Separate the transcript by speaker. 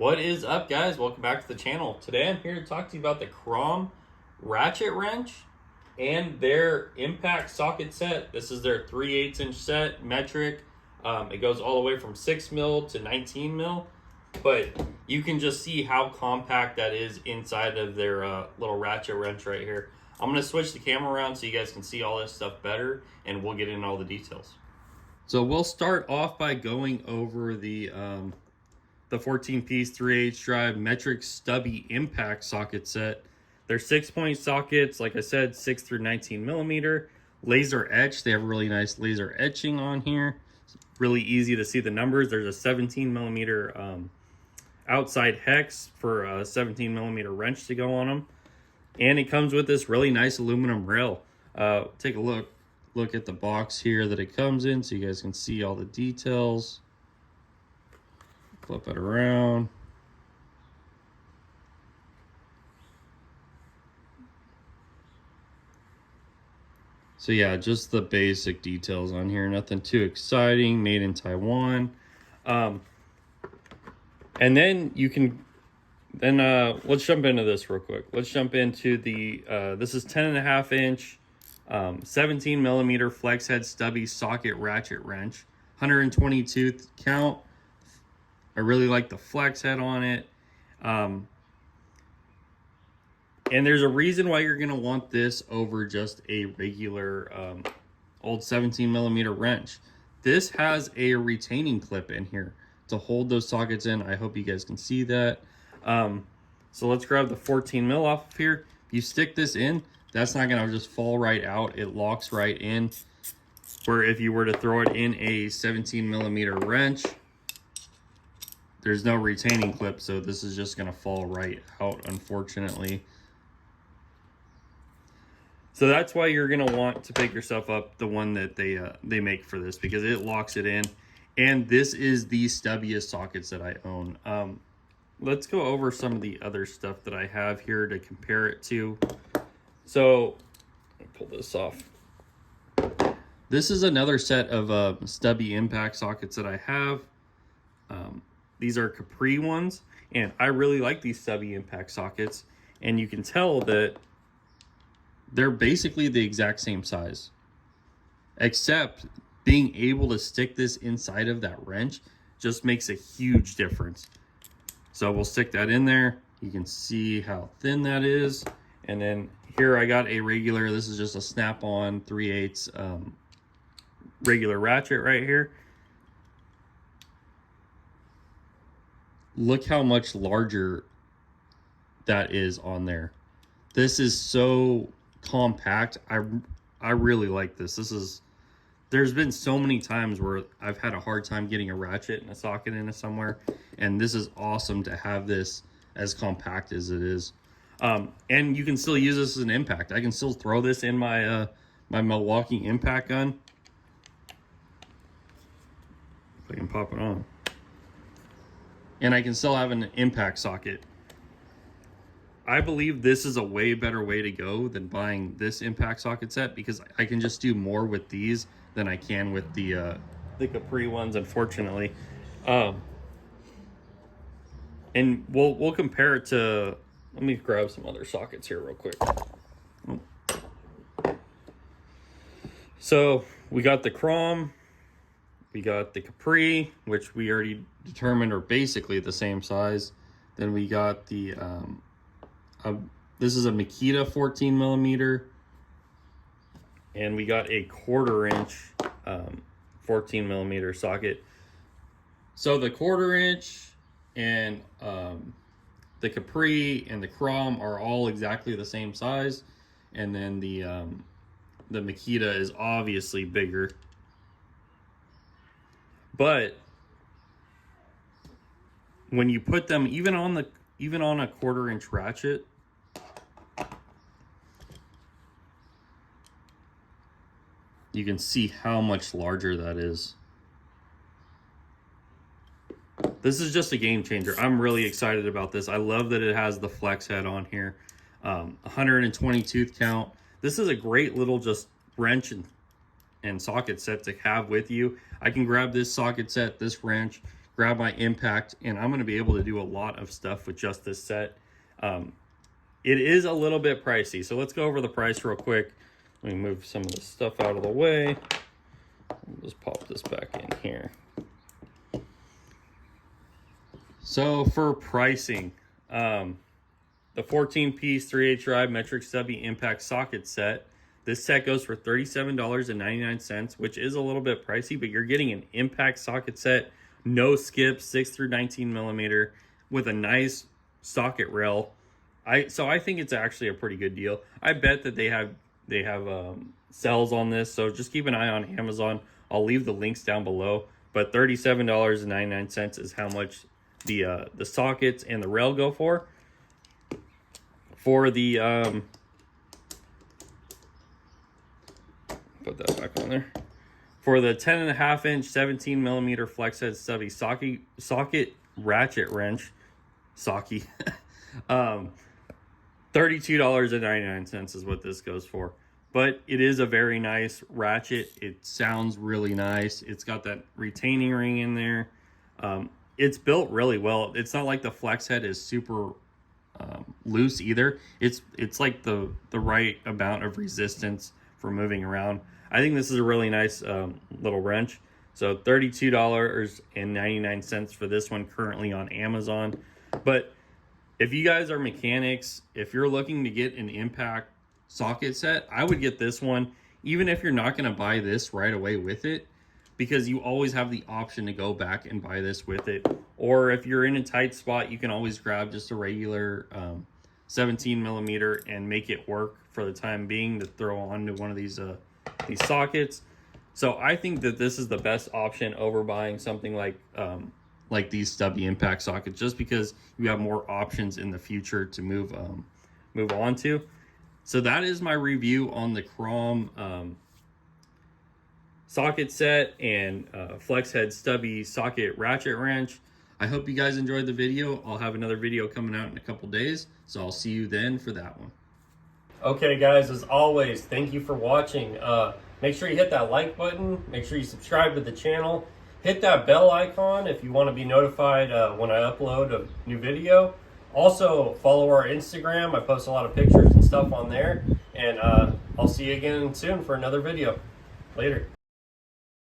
Speaker 1: What is up, guys? Welcome back to the channel. Today I'm here to talk to you about the CROM ratchet wrench and their impact socket set. This is their 3/8 inch set, metric. It goes all the way from 6 mil to 19 mil, but you can just see how compact that is inside of their little ratchet wrench right here. I'm going to switch the camera around so you guys can see all this stuff better, and we'll get into all the details. So we'll start off by going over the 14-piece 3/8 drive metric Stubby impact socket set. They're 6-point sockets, like I said, 6 through 19 millimeter, laser etched. They have really nice laser etching on here. It's really easy to see the numbers. There's a 17 millimeter outside hex for a 17 millimeter wrench to go on them, and it comes with this really nice aluminum rail. Take a look at the box here that it comes in so you guys can see all the details. Flip it around. So yeah, just the basic details on here, nothing too exciting, made in Taiwan. And then you can, let's jump into this real quick. Let's jump into the, this is 10.5 inch, 17 millimeter flex head Stubby socket ratchet wrench, 120 tooth count. I really like the flex head on it. And there's a reason why you're going to want this over just a regular old 17 millimeter wrench. This has a retaining clip in here to hold those sockets in. I hope you guys can see that. So let's grab the 14 mil off of here. If you stick this in, that's not going to just fall right out. It locks right in. Where if you were to throw it in a 17 millimeter wrench, there's no retaining clip, so this is just going to fall right out, unfortunately. So that's why you're going to want to pick yourself up the one that they make for this, because it locks it in. And this is the stubbiest sockets that I own. Let's go over some of the other stuff that I have here to compare it to. So, I'll pull this off. This is another set of Stubby impact sockets that I have. These are Capri ones, and I really like these Stubby impact sockets. And you can tell that they're basically the exact same size, except being able to stick this inside of that wrench just makes a huge difference. So we'll stick that in there. You can see how thin that is. And then here I got a regular, this is just a snap-on 3/8 regular ratchet right here. Look how much larger that is on there. This is so compact. I really like this. There's been so many times where I've had a hard time getting a ratchet and a socket into somewhere, and this is awesome to have this as compact as it is. And you can still use this as an impact. I can still throw this in my my Milwaukee impact gun. If I can pop it on. And I can still have an impact socket. I believe this is a way better way to go than buying this impact socket set, because I can just do more with these than I can with the Capri ones, unfortunately. And we'll compare it to, let me grab some other sockets here real quick. So we got the CROM, we got the Capri, which we already determined are basically the same size. Then we got the this is a Makita 14 millimeter, and we got a 1/4 inch 14 millimeter socket. So the 1/4 inch and the Capri and the CROM are all exactly the same size, and then the Makita is obviously bigger. But when you put them even on a 1/4 inch ratchet, you can see how much larger that is. This is just a game changer. I'm really excited about this. I love that it has the flex head on here. 120 tooth count. This is a great little just wrench and socket set to have with you. I can grab this socket set, this wrench, grab my impact, and I'm going to be able to do a lot of stuff with just this set. It is a little bit pricey, so let's go over the price real quick. Let me move some of this stuff out of the way. I'll just pop this back in here. So for pricing, the 14-piece 3/8 drive metric stubby impact socket set, this set goes for $37.99, which is a little bit pricey, but you're getting an impact socket set, no skips, 6 through 19 millimeter, with a nice socket rail. So I think it's actually a pretty good deal. I bet that they have sales on this, so just keep an eye on Amazon. I'll leave the links down below, but $37.99 is how much the sockets and the rail go for. For the put that back on there. For the 10.5-inch 17 millimeter flex head stubby socket ratchet wrench, $32.99 is what this goes for. But it is a very nice ratchet. It sounds really nice. It's got that retaining ring in there. It's built really well. It's not like the flex head is super loose either. It's like the right amount of resistance for moving around. I think this is a really nice little wrench. So $32.99 for this one currently on Amazon. But if you guys are mechanics, if you're looking to get an impact socket set, I would get this one, even if you're not going to buy this right away with it, because you always have the option to go back and buy this with it. Or if you're in a tight spot, you can always grab just a regular 17 millimeter and make it work for the time being to throw onto one of these sockets. So I think that this is the best option over buying something like these stubby impact sockets, just because you have more options in the future to move on to. So that is my review on the CROM socket set and flex head stubby socket ratchet wrench. I hope you guys enjoyed the video. I'll have another video coming out in a couple days, so I'll see you then for that one. Okay guys, as always, thank you for watching. Make sure you hit that like button, make sure you subscribe to the channel, hit that bell icon if you want to be notified when I upload a new video. Also follow our Instagram. I post a lot of pictures and stuff on there, and I'll see you again soon for another video. Later.